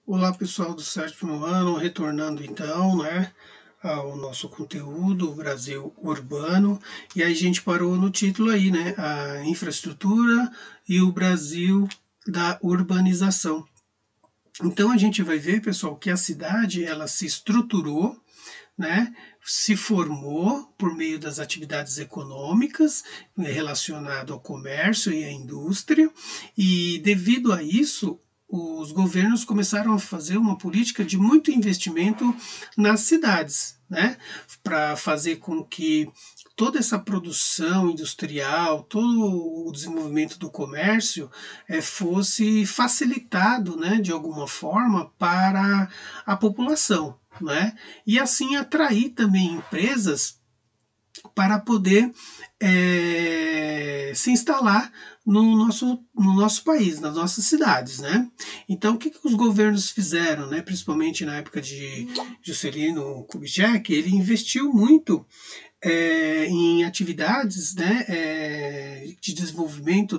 Olá pessoal do sétimo ano, retornando então, né, ao nosso conteúdo, o Brasil urbano, e aí a gente parou no título aí, né, a infraestrutura e o Brasil da urbanização. Então a gente vai ver, pessoal, que a cidade ela se estruturou, né, se formou por meio das atividades econômicas relacionado ao comércio e à indústria, e devido a isso, os governos começaram a fazer uma política de muito investimento nas cidades, né, para fazer com que toda essa produção industrial, todo o desenvolvimento do comércio fosse facilitado, né, de alguma forma para a população, né? E assim atrair também empresas para poder se instalar no nosso país, nas nossas cidades, né? Então, o que os governos fizeram, né? Principalmente na época de Juscelino Kubitschek, ele investiu muito em atividades, né, de desenvolvimento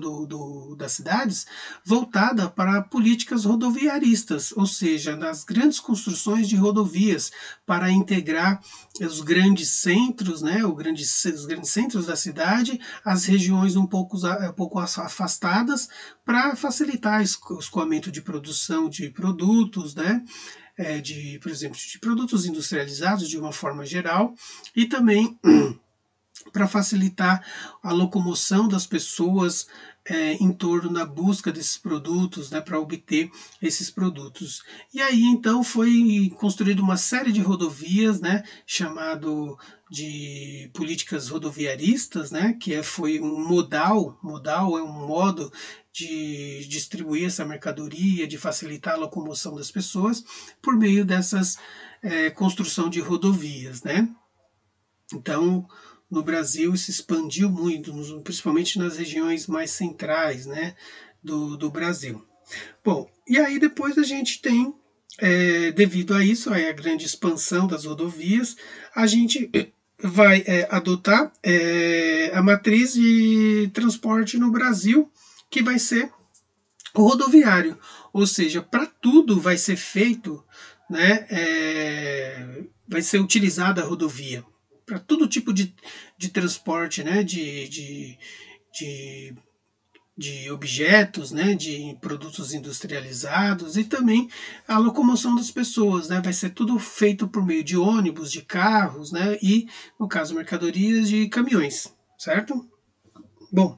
das cidades voltada para políticas rodoviaristas, ou seja, nas grandes construções de rodovias para integrar os grandes centros, né, os grandes centros da cidade, as regiões um pouco afastadas, para facilitar o escoamento de produção de produtos, né, por exemplo, de produtos industrializados de uma forma geral, e também para facilitar a locomoção das pessoas em torno da busca desses produtos, né, para obter esses produtos. E aí então foi construída uma série de rodovias, né, chamado de políticas rodoviaristas, né, foi um modal é um modo de distribuir essa mercadoria, de facilitar a locomoção das pessoas por meio dessas construção de rodovias, né? Então, no Brasil se expandiu muito, principalmente nas regiões mais centrais, né, do Brasil. Bom, e aí depois a gente tem, devido a isso, a grande expansão das rodovias, a gente vai adotar a matriz de transporte no Brasil, que vai ser o rodoviário, ou seja, para tudo vai ser feito, né, vai ser utilizada a rodovia para todo tipo de transporte, né, de, de objetos, né, de produtos industrializados e também a locomoção das pessoas, né, vai ser tudo feito por meio de ônibus, de carros, né, e no caso mercadorias de caminhões, certo? Bom,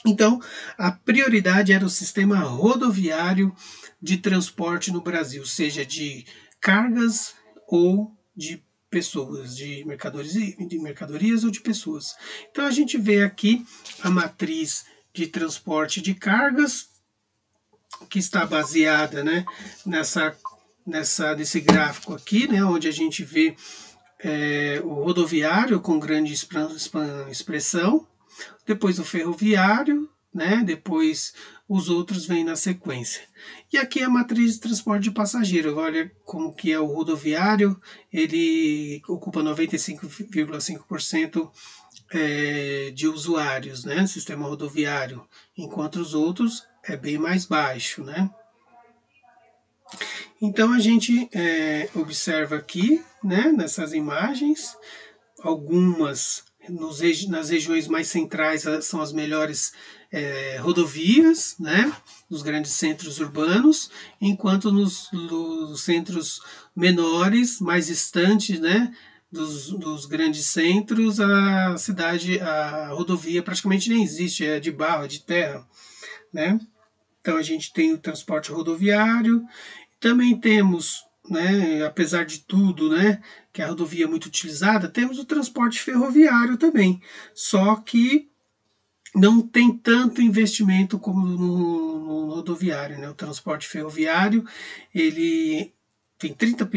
então, a prioridade era o sistema rodoviário de transporte no Brasil, seja de cargas ou de pessoas, de mercadorias ou de pessoas. Então, a gente vê aqui a matriz de transporte de cargas, que está baseada, né, nesse gráfico aqui, né, onde a gente vê o rodoviário com grande expressão, depois o ferroviário, né? Depois os outros vêm na sequência. E aqui é a matriz de transporte de passageiro. Olha como que é o rodoviário, ele ocupa 95,5% de usuários, né? Sistema rodoviário, enquanto os outros é bem mais baixo, né? Então a gente observa aqui, né, nessas imagens, algumas nas regiões mais centrais são as melhores rodovias, né, nos grandes centros urbanos, enquanto nos centros menores, mais distantes, né, dos grandes centros, a rodovia praticamente nem existe, é de barro, é de terra, né? Então a gente tem o transporte rodoviário, também temos, né, apesar de tudo, né, que a rodovia é muito utilizada, temos o transporte ferroviário também, só que não tem tanto investimento como no rodoviário, né? O transporte ferroviário, ele tem 30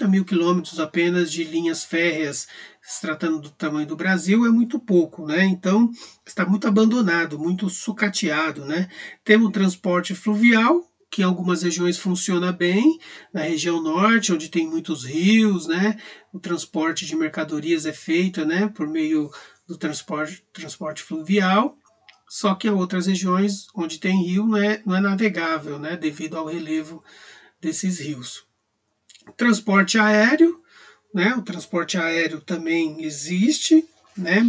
mil quilômetros apenas de linhas férreas, se tratando do tamanho do Brasil, é muito pouco, né? Então, está muito abandonado, muito sucateado, né? Temos o transporte fluvial, que em algumas regiões funciona bem, na região norte, onde tem muitos rios, né? O transporte de mercadorias é feito, né, por meio do transporte fluvial, só que em outras regiões onde tem rio não é navegável, né, devido ao relevo desses rios. Transporte aéreo, né? O transporte aéreo também existe, né?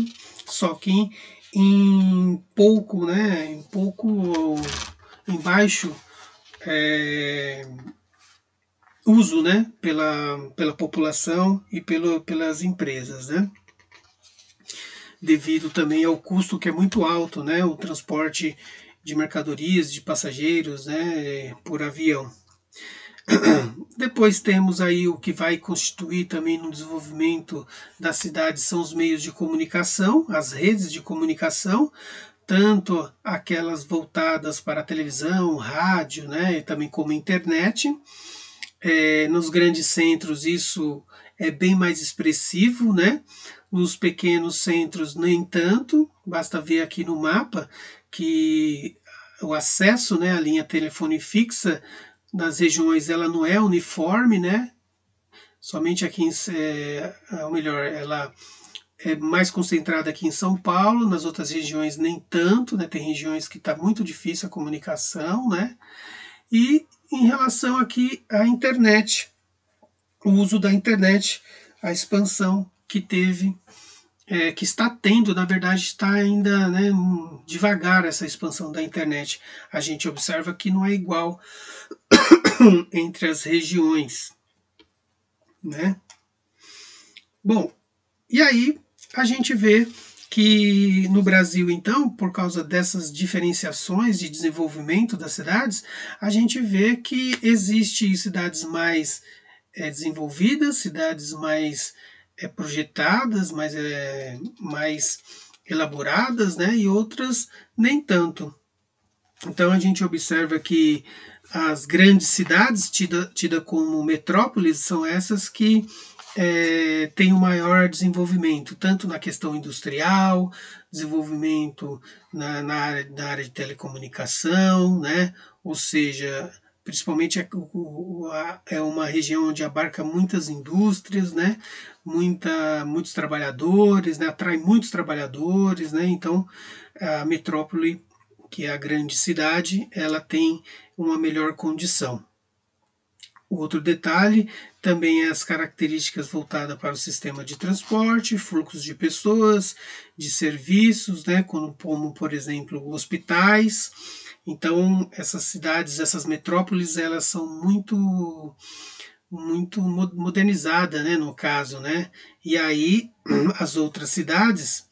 Só que em pouco, né? Em baixo uso, né? Pela população e pelas empresas, né? Devido também ao custo que é muito alto, né? O transporte de mercadorias, de passageiros, né? Por avião. Depois temos aí o que vai constituir também no desenvolvimento da cidade são os meios de comunicação, as redes de comunicação, tanto aquelas voltadas para a televisão, rádio, né, e também como internet. Nos grandes centros isso é bem mais expressivo, né? Nos pequenos centros nem tanto, basta ver aqui no mapa que o acesso, né, à linha telefone fixa nas regiões ela não é uniforme, né? Somente aqui, ou melhor, ela é mais concentrada aqui em São Paulo, nas outras regiões nem tanto, né? Tem regiões que está muito difícil a comunicação, né? E em relação aqui à internet, o uso da internet, a expansão que teve, que está tendo, na verdade está ainda, né, devagar essa expansão da internet. A gente observa que não é igual entre as regiões, né? Bom, e aí a gente vê que no Brasil, então, por causa dessas diferenciações de desenvolvimento das cidades, a gente vê que existe cidades mais desenvolvidas, cidades mais projetadas, mais elaboradas, né, e outras nem tanto. Então a gente observa que as grandes cidades, tidas como metrópoles, são essas que têm o maior desenvolvimento, tanto na questão industrial, desenvolvimento na área de telecomunicação, né? Ou seja, principalmente é uma região onde abarca muitas indústrias, né? Muitos trabalhadores, né? Atrai muitos trabalhadores, né? Então a metrópole, que é a grande cidade, ela tem uma melhor condição. O outro detalhe também é as características voltadas para o sistema de transporte, fluxos de pessoas, de serviços, né, como por exemplo hospitais. Então essas cidades, essas metrópoles, elas são muito modernizadas, né, no caso, né? E aí as outras cidades,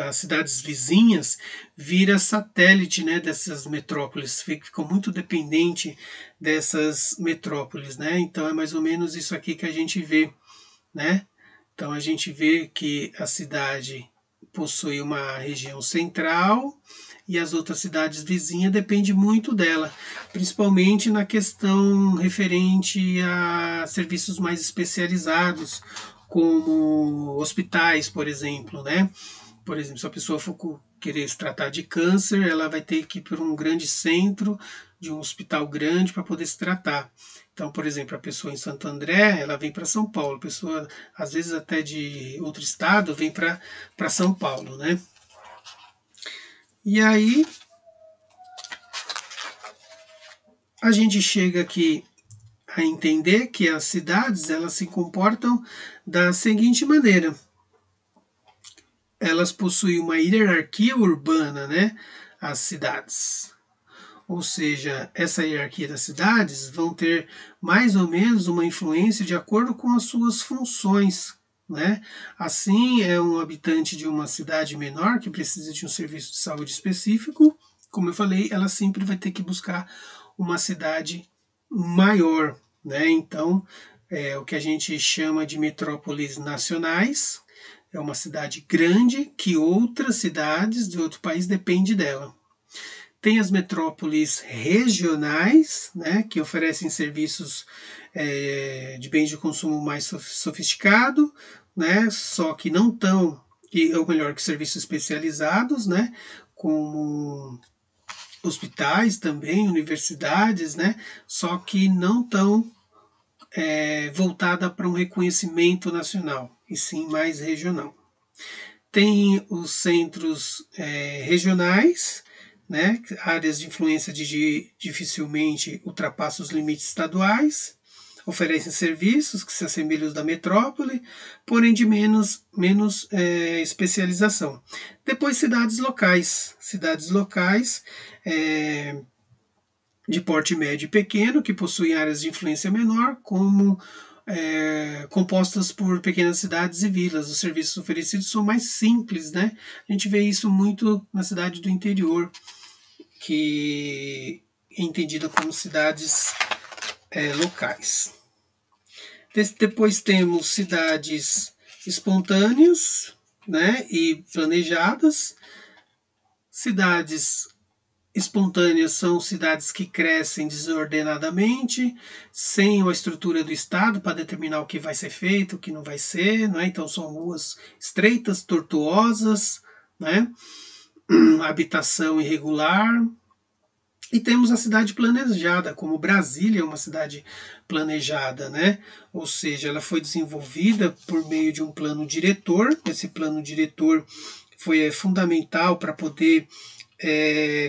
as cidades vizinhas, vira satélite, né, dessas metrópoles, ficam muito dependente dessas metrópoles, né? Então é mais ou menos isso aqui que a gente vê, né? Então a gente vê que a cidade possui uma região central e as outras cidades vizinhas dependem muito dela, principalmente na questão referente a serviços mais especializados, como hospitais, por exemplo, né? Por exemplo, se a pessoa for querer se tratar de câncer, ela vai ter que ir para um grande centro, de um hospital grande, para poder se tratar. Então, por exemplo, a pessoa em Santo André, ela vem para São Paulo. A pessoa, às vezes até de outro estado, vem para São Paulo, né? E aí, a gente chega aqui a entender que as cidades, elas se comportam da seguinte maneira. Elas possuem uma hierarquia urbana, né? As cidades. Ou seja, essa hierarquia das cidades vão ter mais ou menos uma influência de acordo com as suas funções, né? Assim, é um habitante de uma cidade menor que precisa de um serviço de saúde específico, como eu falei, ela sempre vai ter que buscar uma cidade maior, né? Então, o que a gente chama de metrópoles nacionais, é uma cidade grande que outras cidades de outro país dependem dela. Tem as metrópoles regionais, né, que oferecem serviços de bens de consumo mais sofisticado, né, só que não tão, ou melhor, que serviços especializados, né, como hospitais também, universidades, né, só que não tão voltada para um reconhecimento nacional, e sim mais regional. Tem os centros regionais, né? Áreas de influência dificilmente ultrapassam os limites estaduais, oferecem serviços que se assemelham aos da metrópole, porém de menos especialização. Depois cidades locais de porte médio e pequeno, que possuem áreas de influência menor, como compostas por pequenas cidades e vilas. Os serviços oferecidos são mais simples, né? A gente vê isso muito na cidade do interior, que é entendida como cidades locais. Depois temos cidades espontâneas, né, e planejadas. Cidades espontâneas são cidades que crescem desordenadamente, sem a estrutura do Estado para determinar o que vai ser feito, o que não vai ser, né? Então são ruas estreitas, tortuosas, né? Habitação irregular. E temos a cidade planejada, como Brasília é uma cidade planejada, né? Ou seja, ela foi desenvolvida por meio de um plano diretor. Esse plano diretor foi fundamental para poder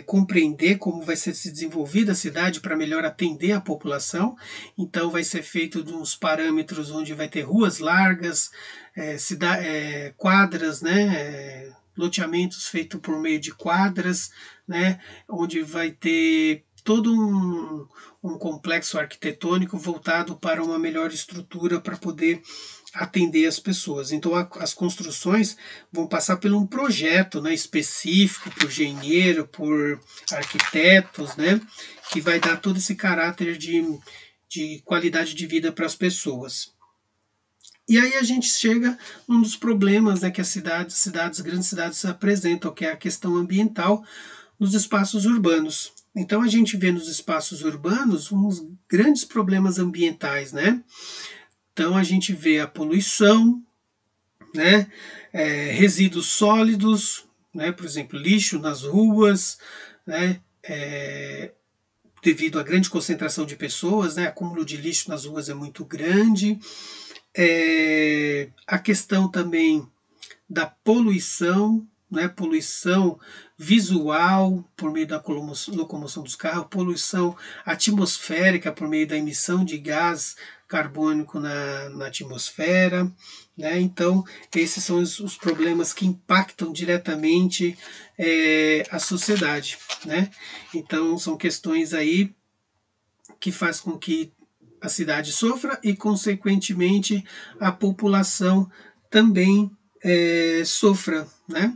compreender como vai ser se desenvolvida a cidade para melhor atender a população. Então vai ser feito de uns parâmetros onde vai ter ruas largas, quadras, né, loteamentos feitos por meio de quadras, né, onde vai ter todo um complexo arquitetônico voltado para uma melhor estrutura para poder atender as pessoas. Então as construções vão passar por um projeto, né, específico, por engenheiro, por arquitetos, né, que vai dar todo esse caráter de qualidade de vida para as pessoas. E aí a gente chega num dos problemas, né, que as grandes cidades apresentam, que é a questão ambiental nos espaços urbanos. Então a gente vê nos espaços urbanos uns grandes problemas ambientais, né? Então a gente vê a poluição, né? Resíduos sólidos, né? Por exemplo, lixo nas ruas, né? Devido à grande concentração de pessoas, né? Acúmulo de lixo nas ruas é muito grande. A questão também da poluição, né? Poluição visual por meio da locomoção dos carros, poluição atmosférica por meio da emissão de gás carbônico na atmosfera, né? Então esses são os problemas que impactam diretamente a sociedade, né? Então são questões aí que faz com que a cidade sofra e consequentemente a população também sofra, né?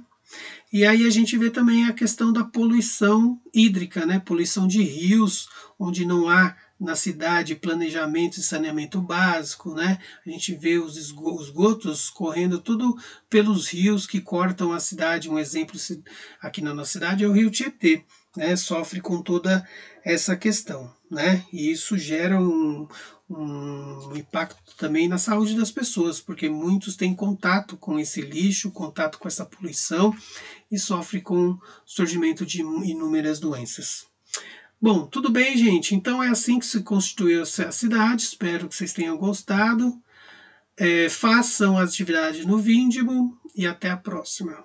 E aí a gente vê também a questão da poluição hídrica, né? Poluição de rios, onde não há na cidade planejamento e saneamento básico, né? A gente vê os esgotos correndo tudo pelos rios que cortam a cidade. Um exemplo aqui na nossa cidade é o Rio Tietê, né? Sofre com toda essa questão, né? E isso gera um impacto também na saúde das pessoas, porque muitos têm contato com esse lixo, contato com essa poluição e sofrem com o surgimento de inúmeras doenças. Bom, tudo bem, gente? Então é assim que se constituiu a cidade. Espero que vocês tenham gostado. Façam as atividades no Vindimo e até a próxima.